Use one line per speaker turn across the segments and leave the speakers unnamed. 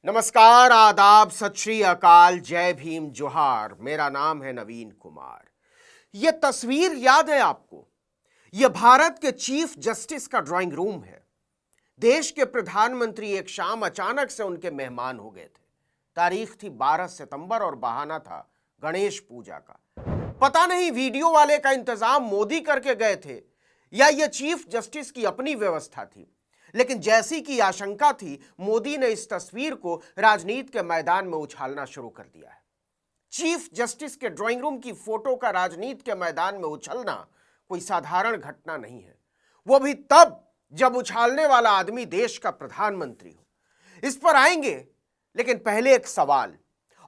नमस्कार, आदाब, सत श्री अकाल, जय भीम, जोहार। मेरा नाम है नवीन कुमार। यह तस्वीर याद है आपको? यह भारत के चीफ जस्टिस का ड्राइंग रूम है। देश के प्रधानमंत्री एक शाम अचानक से उनके मेहमान हो गए थे। तारीख थी 12 सितंबर और बहाना था गणेश पूजा का। पता नहीं वीडियो वाले का इंतजाम मोदी करके गए थे या यह चीफ जस्टिस की अपनी व्यवस्था थी, लेकिन जैसी की आशंका थी, मोदी ने इस तस्वीर को राजनीति के मैदान में उछालना शुरू कर दिया है। चीफ जस्टिस के ड्राइंग रूम की फोटो का राजनीति के मैदान में उछलना कोई साधारण घटना नहीं है, वो भी तब जब उछालने वाला आदमी देश का प्रधानमंत्री हो। इस पर आएंगे, लेकिन पहले एक सवाल,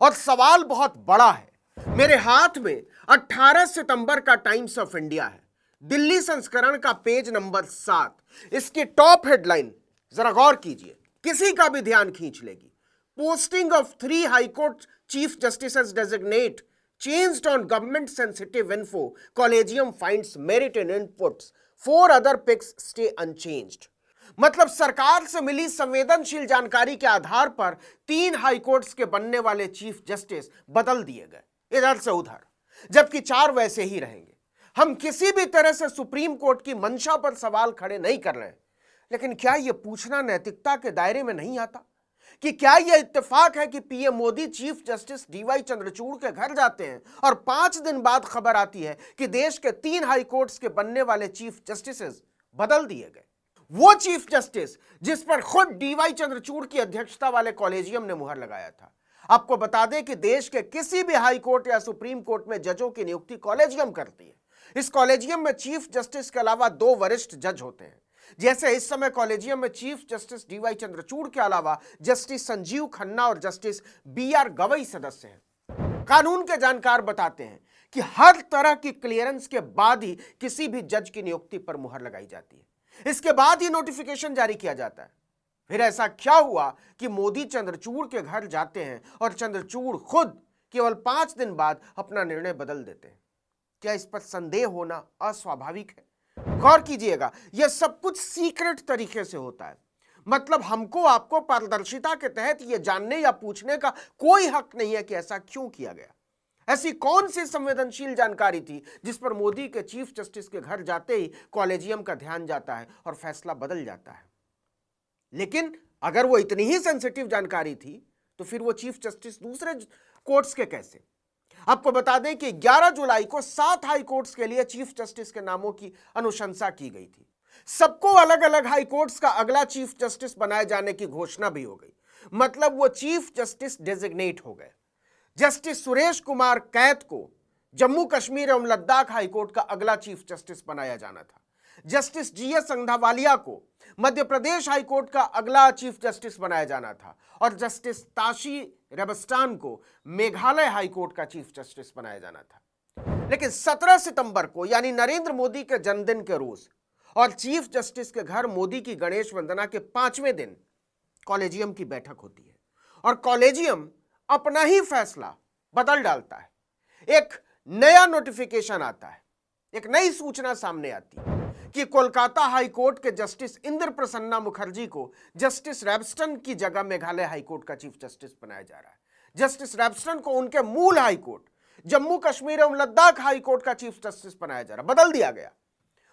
और सवाल बहुत बड़ा है। मेरे हाथ में 18 सितंबर का टाइम्स ऑफ इंडिया है, दिल्ली संस्करण का पेज नंबर 7। इसकी टॉप हेडलाइन जरा गौर कीजिए, किसी का भी ध्यान खींच लेगी। Posting of 3 high court chief justice designate changed on government sensitive info, collegium finds merit in inputs, 4 other picks stay unchanged. मतलब सरकार से मिली संवेदनशील जानकारी के आधार पर 3 हाईकोर्ट्स के बनने वाले चीफ जस्टिस बदल दिए गए इधर से उधर, जबकि 4 वैसे ही रहेंगे। हम किसी भी तरह से सुप्रीम कोर्ट की मंशा पर सवाल खड़े नहीं कर रहे हैं, लेकिन क्या यह पूछना नैतिकता के दायरे में नहीं आता कि क्या यह इत्तेफाक है कि PM Modi chief justice DY Chandrachud के घर जाते हैं और 5 दिन बाद खबर आती है कि देश के 3 हाई कोर्ट्स के बनने वाले चीफ जस्टिस बदल दिए गए। वो चीफ जस्टिस जिस पर खुद डीवाई चंद्रचूड़ की अध्यक्षता वाले कॉलेजियम ने मुहर लगाया था। आपको बता दें कि देश के किसी भी हाई कोर्ट या सुप्रीम कोर्ट में जजों की नियुक्ति कॉलेजियम करती है। इस कॉलेजियम में चीफ जस्टिस के अलावा 2 वरिष्ठ जज होते हैं। जैसे इस समय कॉलेजियम में चीफ जस्टिस डीवाई चंद्रचूड़ के अलावा जस्टिस संजीव खन्ना और जस्टिस बीआर गवई सदस्य हैं। कानून के जानकार बताते हैं कि हर तरह की क्लियरेंस के बाद ही किसी भी जज की नियुक्ति पर मुहर लगाई जाती है। इसके बाद ही नोटिफिकेशन जारी किया जाता है। फिर ऐसा क्या हुआ कि मोदी चंद्रचूड़ के घर जाते हैं और चंद्रचूड़ खुद केवल 5 दिन बाद अपना निर्णय बदल देते हैं? क्या इस पर संदेह होना अस्वाभाविक है? गौर कीजिएगा, यह सब कुछ सीक्रेट तरीके से होता है। मतलब हमको आपको पारदर्शिता के तहत यह जानने या पूछने का कोई हक नहीं है कि ऐसा क्यों किया गया। ऐसी कौन सी संवेदनशील जानकारी थी जिस पर मोदी के चीफ जस्टिस के घर जाते ही कॉलेजियम का ध्यान जाता है और फैसला बदल जाता है? लेकिन अगर वो इतनी ही सेंसिटिव जानकारी थी तो फिर वो चीफ जस्टिस दूसरे कोर्ट्स के कैसे? आपको बता दें कि 11 जुलाई को 7 हाई कोर्ट्स के लिए चीफ जस्टिस के नामों की अनुशंसा की गई थी। सबको अलग अलग हाई कोर्ट्स का अगला चीफ जस्टिस बनाए जाने की घोषणा भी हो गई। मतलब वो चीफ जस्टिस डेजिग्नेट हो गए। जस्टिस सुरेश कुमार कैत को जम्मू कश्मीर एवं लद्दाख हाईकोर्ट का अगला चीफ जस्टिस बनाया जाना था। जस्टिस जीएस संधावालिया को मध्य प्रदेश हाईकोर्ट का अगला चीफ जस्टिस बनाया जाना था और जस्टिस ताशी रेबस्टान को मेघालय हाईकोर्ट का चीफ जस्टिस बनाया जाना था। लेकिन 17 सितंबर को यानी नरेंद्र मोदी के जन्मदिन के रोज और चीफ जस्टिस के घर मोदी की गणेश वंदना के 5वें दिन कॉलेजियम की बैठक होती है और कॉलेजियम अपना ही फैसला बदल डालता है। एक नया नोटिफिकेशन आता है, एक नई सूचना सामने आती है कि कोलकाता हाईकोर्ट के जस्टिस इंद्र प्रसन्ना मुखर्जी को जस्टिस रेबस्टन की जगह मेघालय हाईकोर्ट का चीफ जस्टिस बनाया जा रहा है। जस्टिस रेबस्टन को उनके मूल हाईकोर्ट जम्मू कश्मीर एवं लद्दाख हाईकोर्ट का चीफ जस्टिस बनाया जा रहा, बदल दिया गया।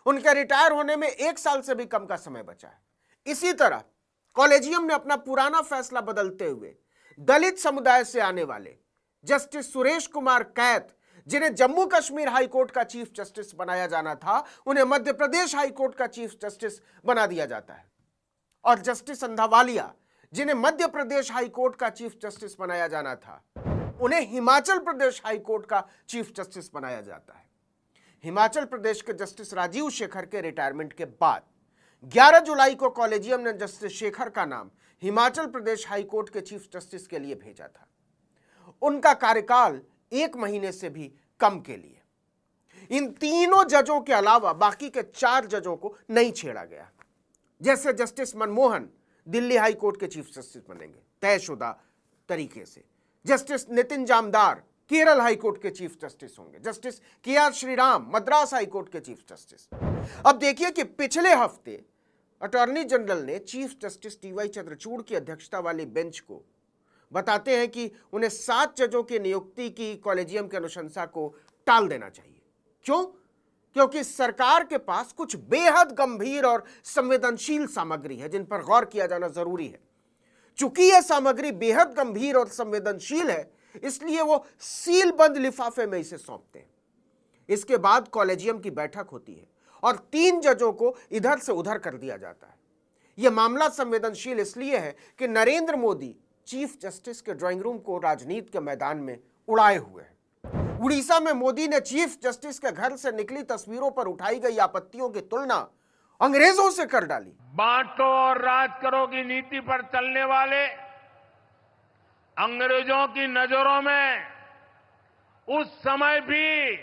उनके रिटायर होने में 1 साल से भी कम का समय बचा है। इसी तरह कॉलेजियम ने अपना पुराना फैसला बदलते हुए दलित समुदाय से आने वाले जस्टिस सुरेश कुमार कैत, जिन्हें जम्मू कश्मीर हाईकोर्ट का चीफ जस्टिस बनाया जाना था, उन्हें मध्य प्रदेश हाईकोर्ट का चीफ जस्टिस बना दिया जाता है। और जस्टिस संधावालिया, जिन्हें मध्य प्रदेश हाईकोर्ट का चीफ जस्टिस बनाया जाना था, उन्हें हिमाचल प्रदेश हाईकोर्ट का चीफ जस्टिस बनाया जाता है। हिमाचल प्रदेश के जस्टिस राजीव शेखर के रिटायरमेंट के बाद 11 जुलाई को कॉलेजियम ने जस्टिस शेखर का नाम हिमाचल प्रदेश हाईकोर्ट के चीफ जस्टिस के लिए भेजा था। उनका कार्यकाल 1 महीने से भी कम के लिए। इन तीनों जजों के अलावा बाकी के 4 जजों को नहीं छेड़ा गया। जैसे justice Manmohan Delhi high court के चीफ जस्टिस बनेंगे तयशुदा तरीके से। Justice Nitin Jamdar Kerala high court के चीफ जस्टिस होंगे। Justice KR. Shriram Madras high court के चीफ जस्टिस। अब देखिए कि पिछले हफ्ते अटॉर्नी जनरल ने चीफ जस्टिस डीवाई चंद्रचूड़ की अध्यक्षता वाली बेंच को बताते हैं कि उन्हें 7 जजों की नियुक्ति की कॉलेजियम की अनुशंसा को टाल देना चाहिए। क्यों? क्योंकि सरकार के पास कुछ बेहद गंभीर और संवेदनशील सामग्री है जिन पर गौर किया जाना जरूरी है। चूंकि यह सामग्री बेहद गंभीर और संवेदनशील है, इसलिए वो सील बंद लिफाफे में इसे सौंपते हैं। इसके बाद कॉलेजियम की बैठक होती है और 3 जजों को इधर से उधर कर दिया जाता है। यह मामला संवेदनशील इसलिए है कि नरेंद्र मोदी चीफ जस्टिस के ड्राइंग रूम को राजनीति के मैदान में उड़ाए हुए हैं। उड़ीसा में मोदी ने चीफ जस्टिस के घर से निकली तस्वीरों पर उठाई गई आपत्तियों की तुलना अंग्रेजों से कर डाली।
बांटो और राज करो की नीति पर चलने वाले अंग्रेजों की नजरों में उस समय भी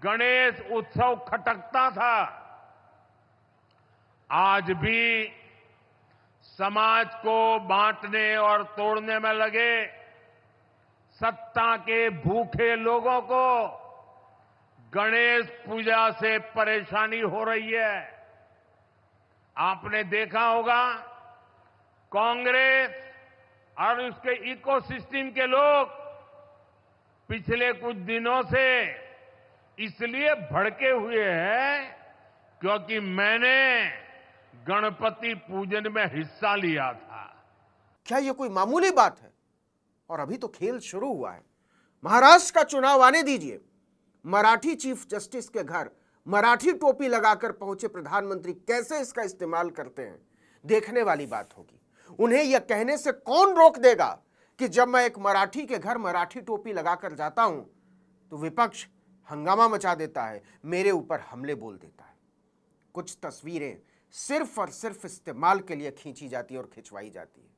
गणेश उत्सव खटकता था। आज भी समाज को बांटने और तोड़ने में लगे सत्ता के भूखे लोगों को गणेश पूजा से परेशानी हो रही है। आपने देखा होगा कांग्रेस और उसके इकोसिस्टम के लोग पिछले कुछ दिनों से इसलिए भड़के हुए हैं क्योंकि मैंने गणपति पूजन में हिस्सा लिया था।
क्या यह कोई मामूली बात है? और अभी तो खेल शुरू हुआ है। महाराष्ट्र का चुनाव आने दीजिए। मराठी चीफ जस्टिस के घर मराठी टोपी लगाकर पहुंचे प्रधानमंत्री कैसे इसका इस्तेमाल करते हैं, देखने वाली बात होगी। उन्हें यह कहने से कौन रोक देगा कि जब मैं एक मराठी के घर मराठी टोपी लगाकर जाता हूं तो विपक्ष हंगामा मचा देता है, मेरे ऊपर हमले बोल देता है। कुछ तस्वीरें सिर्फ और सिर्फ इस्तेमाल के लिए खींची जाती है और खिंचवाई जाती है।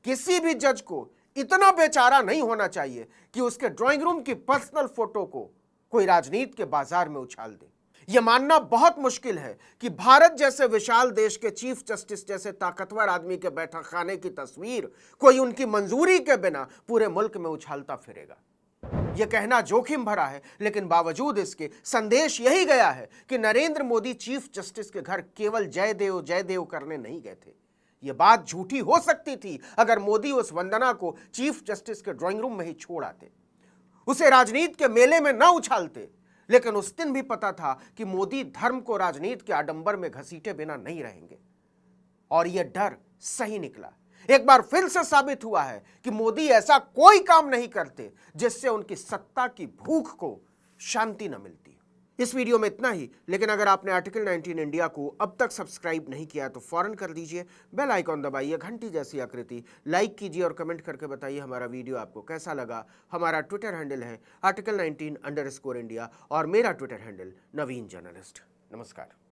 किसी भी जज को इतना बेचारा नहीं होना चाहिए कि उसके ड्राइंग रूम की पर्सनल फोटो को कोई राजनीति के बाजार में उछाल दे। यह मानना बहुत मुश्किल है कि भारत जैसे विशाल देश के चीफ जस्टिस जैसे ताकतवर आदमी के बैठक खाने की तस्वीर कोई उनकी मंजूरी के बिना पूरे मुल्क में उछालता फिरेगा। यह कहना जोखिम भरा है, लेकिन बावजूद इसके संदेश यही गया है कि नरेंद्र मोदी चीफ जस्टिस के घर केवल जय देव करने नहीं गए थे। यह बात झूठी हो सकती थी अगर मोदी उस वंदना को चीफ जस्टिस के ड्राइंग रूम में ही छोड़ आते, उसे राजनीति के मेले में न उछालते। लेकिन उस दिन भी पता था कि मोदी धर्म को राजनीति के आडंबर में घसीटे बिना नहीं रहेंगे, और यह डर सही निकला। एक बार फिर से साबित हुआ है कि मोदी ऐसा कोई काम नहीं करते जिससे उनकी सत्ता की भूख को शांति न मिलती। इस वीडियो में इतना ही, लेकिन अगर आपने आर्टिकल 19 इंडिया को अब तक सब्सक्राइब नहीं किया तो फौरन कर दीजिए। बेल आइकॉन दबाइए, घंटी जैसी आकृति, लाइक कीजिए और कमेंट करके बताइए हमारा वीडियो आपको कैसा लगा। हमारा ट्विटर हैंडल है article19_India और मेरा ट्विटर हैंडल नवीन जर्नलिस्ट। नमस्कार।